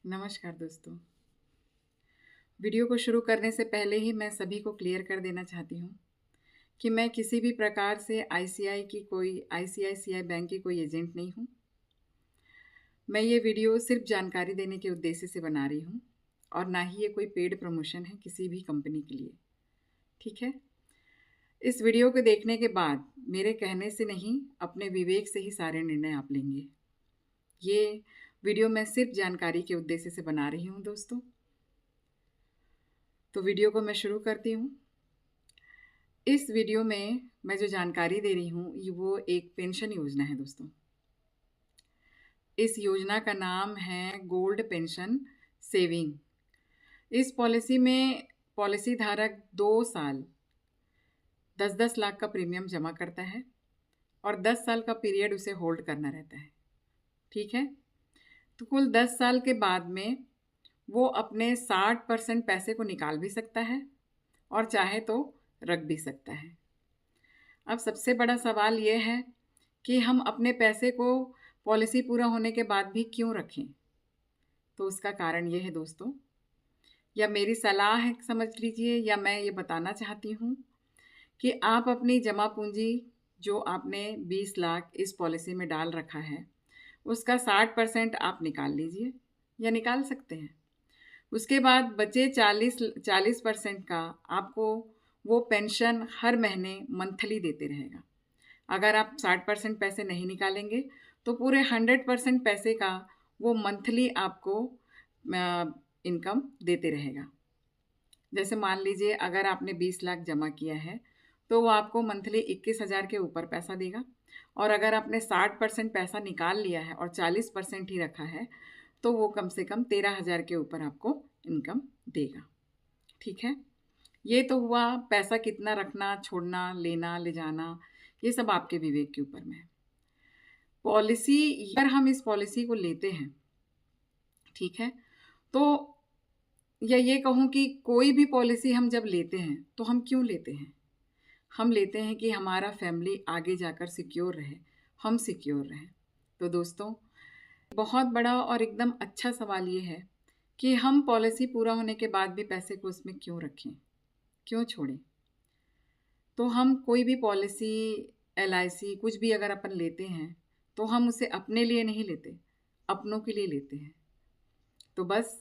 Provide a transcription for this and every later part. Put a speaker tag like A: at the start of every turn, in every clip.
A: नमस्कार दोस्तों। वीडियो को शुरू करने से पहले ही मैं सभी को क्लियर कर देना चाहती हूँ कि मैं किसी भी प्रकार से आईसीआईसीआई बैंक की कोई एजेंट नहीं हूँ। मैं ये वीडियो सिर्फ जानकारी देने के उद्देश्य से बना रही हूँ और ना ही ये कोई पेड प्रमोशन है किसी भी कंपनी के लिए। ठीक है? इस वीडियो को देखने के बाद मेरे कहने से नहीं, अपने विवेक से ही सारे निर्णय आप लेंगे। ये वीडियो मैं सिर्फ जानकारी के उद्देश्य से बना रही हूँ दोस्तों। तो वीडियो को मैं शुरू करती हूँ। इस वीडियो में मैं जो जानकारी दे रही हूँ वो एक पेंशन योजना है दोस्तों। इस योजना का नाम है गोल्ड पेंशन सेविंग। इस पॉलिसी में पॉलिसी धारक 2 साल 10-10 लाख का प्रीमियम जमा करता है और 10 साल का पीरियड उसे होल्ड करना रहता है। ठीक है? तो कुल 10 साल के बाद में वो अपने 60% पैसे को निकाल भी सकता है और चाहे तो रख भी सकता है। अब सबसे बड़ा सवाल ये है कि हम अपने पैसे को पॉलिसी पूरा होने के बाद भी क्यों रखें? तो उसका कारण ये है दोस्तों, या मेरी सलाह है समझ लीजिए, या मैं ये बताना चाहती हूँ कि आप अपनी जमा पूंजी जो आपने 20 लाख इस पॉलिसी में डाल रखा है, उसका 60% आप निकाल लीजिए या निकाल सकते हैं। उसके बाद बचे 40% का आपको वो पेंशन हर महीने मंथली देते रहेगा। अगर आप 60% पैसे नहीं निकालेंगे तो पूरे 100% पैसे का वो मंथली आपको इनकम देते रहेगा। जैसे मान लीजिए अगर आपने 20 लाख जमा किया है तो वो आपको मंथली 21,000 के ऊपर पैसा देगा, और अगर आपने 60% पैसा निकाल लिया है और 40% ही रखा है तो वो कम से कम 13,000 के ऊपर आपको इनकम देगा। ठीक है? ये तो हुआ पैसा कितना रखना, छोड़ना, लेना, ले जाना, ये सब आपके विवेक के ऊपर में है। पॉलिसी, अगर हम इस पॉलिसी को लेते हैं, ठीक है, तो या ये कहूँ कि कोई भी पॉलिसी हम जब लेते हैं तो हम क्यों लेते हैं? हम लेते हैं कि हमारा फैमिली आगे जाकर सिक्योर रहे, हम सिक्योर रहें। तो दोस्तों, बहुत बड़ा और एकदम अच्छा सवाल ये है कि हम पॉलिसी पूरा होने के बाद भी पैसे को उसमें क्यों रखें, क्यों छोड़ें? तो हम कोई भी पॉलिसी, एलआईसी, कुछ भी अगर अपन लेते हैं तो हम उसे अपने लिए नहीं लेते, अपनों के लिए लेते हैं। तो बस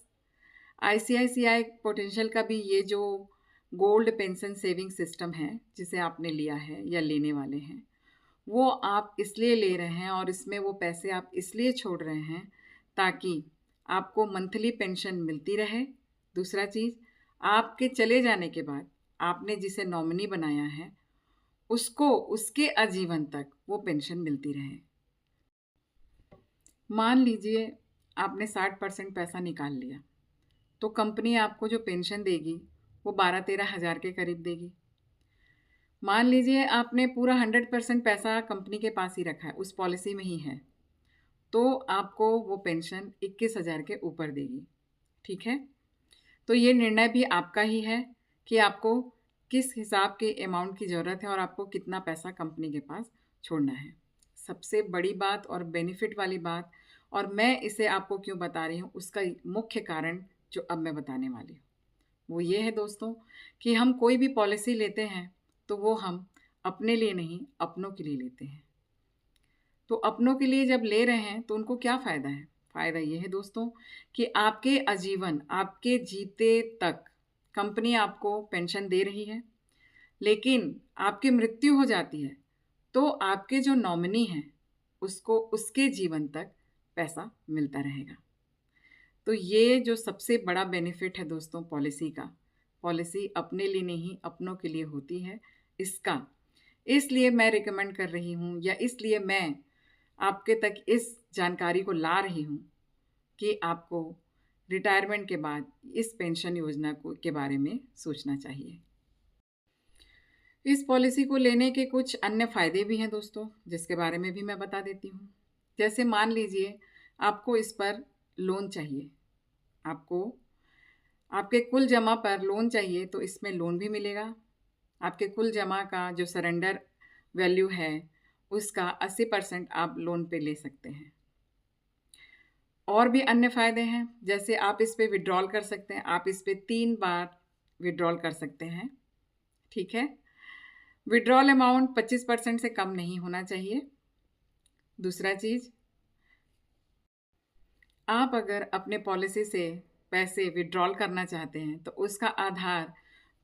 A: आईसीआईसीआई पोटेंशियल का भी ये जो गोल्ड पेंशन सेविंग सिस्टम है जिसे आपने लिया है या लेने वाले हैं, वो आप इसलिए ले रहे हैं और इसमें वो पैसे आप इसलिए छोड़ रहे हैं ताकि आपको मंथली पेंशन मिलती रहे। दूसरा चीज़, आपके चले जाने के बाद आपने जिसे नॉमिनी बनाया है उसको उसके आजीवन तक वो पेंशन मिलती रहे। मान लीजिए आपने 60% पैसा निकाल लिया तो कंपनी आपको जो पेंशन देगी वो 12-13 हज़ार के करीब देगी। मान लीजिए आपने पूरा 100% पैसा कंपनी के पास ही रखा है, उस पॉलिसी में ही है, तो आपको वो पेंशन 21,000 के ऊपर देगी। ठीक है? तो ये निर्णय भी आपका ही है कि आपको किस हिसाब के अमाउंट की ज़रूरत है और आपको कितना पैसा कंपनी के पास छोड़ना है। सबसे बड़ी बात और बेनिफिट वाली बात, और मैं इसे आपको क्यों बता रही हूँ, उसका मुख्य कारण जो अब मैं बताने वाली हूँ वो ये है दोस्तों कि हम कोई भी पॉलिसी लेते हैं तो वो हम अपने लिए नहीं, अपनों के लिए लेते हैं। तो अपनों के लिए जब ले रहे हैं तो उनको क्या फ़ायदा है? फ़ायदा ये है दोस्तों कि आपके आजीवन, आपके जीते तक कंपनी आपको पेंशन दे रही है, लेकिन आपकी मृत्यु हो जाती है तो आपके जो नॉमिनी हैं उसको उसके जीवन तक पैसा मिलता रहेगा। तो ये जो सबसे बड़ा बेनिफिट है दोस्तों पॉलिसी का, पॉलिसी अपने लिए नहीं अपनों के लिए होती है, इसका इसलिए मैं रिकमेंड कर रही हूँ, या इसलिए मैं आपके तक इस जानकारी को ला रही हूँ कि आपको रिटायरमेंट के बाद इस पेंशन योजना को के बारे में सोचना चाहिए। इस पॉलिसी को लेने के कुछ अन्य फ़ायदे भी हैं दोस्तों, जिसके बारे में भी मैं बता देती हूँ। जैसे मान लीजिए आपको इस पर लोन चाहिए, आपको आपके कुल जमा पर लोन चाहिए तो इसमें लोन भी मिलेगा। आपके कुल जमा का जो सरेंडर वैल्यू है उसका 80% आप लोन पे ले सकते हैं। और भी अन्य फ़ायदे हैं, जैसे आप इस पे विड्रॉल कर सकते हैं। आप इस पे 3 बार विड्रॉल कर सकते हैं, ठीक है। विड्रॉल अमाउंट 25% से कम नहीं होना चाहिए। दूसरा चीज़, आप अगर अपने पॉलिसी से पैसे विड्रॉल करना चाहते हैं तो उसका आधार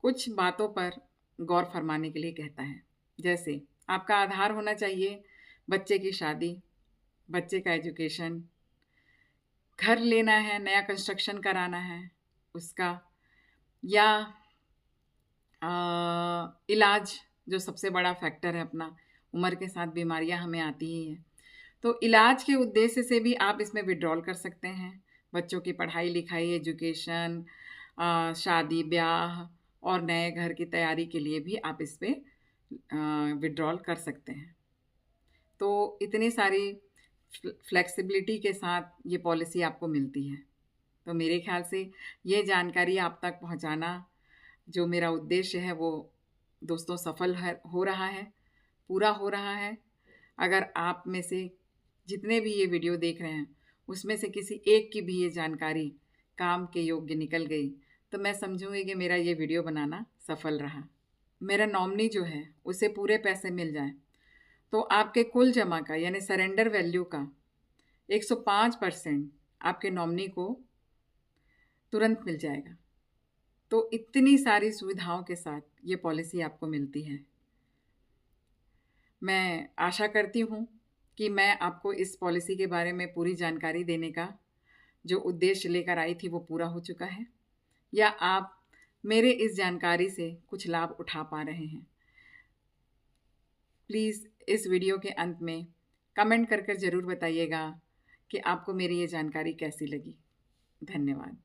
A: कुछ बातों पर गौर फरमाने के लिए कहता है। जैसे आपका आधार होना चाहिए बच्चे की शादी, बच्चे का एजुकेशन, घर लेना है, नया कंस्ट्रक्शन कराना है उसका, या इलाज, जो सबसे बड़ा फैक्टर है अपना, उम्र के साथ बीमारियां हमें आती ही हैं, तो इलाज के उद्देश्य से भी आप इसमें विड्रॉल कर सकते हैं। बच्चों की पढ़ाई लिखाई, एजुकेशन, शादी ब्याह और नए घर की तैयारी के लिए भी आप इस पे विड्रॉल कर सकते हैं। तो इतनी सारी फ्लेक्सिबिलिटी के साथ ये पॉलिसी आपको मिलती है। तो मेरे ख्याल से ये जानकारी आप तक पहुंचाना, जो मेरा उद्देश्य है, वो दोस्तों सफल हो रहा है, पूरा हो रहा है। अगर आप में से जितने भी ये वीडियो देख रहे हैं उसमें से किसी एक की भी ये जानकारी काम के योग्य निकल गई तो मैं समझूंगी कि मेरा ये वीडियो बनाना सफल रहा। मेरा नॉमिनी जो है उसे पूरे पैसे मिल जाएं तो आपके कुल जमा का, यानी सरेंडर वैल्यू का 105% आपके नॉमिनी को तुरंत मिल जाएगा। तो इतनी सारी सुविधाओं के साथ ये पॉलिसी आपको मिलती है। मैं आशा करती हूँ कि मैं आपको इस पॉलिसी के बारे में पूरी जानकारी देने का जो उद्देश्य लेकर आई थी वो पूरा हो चुका है, या आप मेरे इस जानकारी से कुछ लाभ उठा पा रहे हैं। प्लीज़ इस वीडियो के अंत में कमेंट कर ज़रूर बताइएगा कि आपको मेरी ये जानकारी कैसी लगी। धन्यवाद।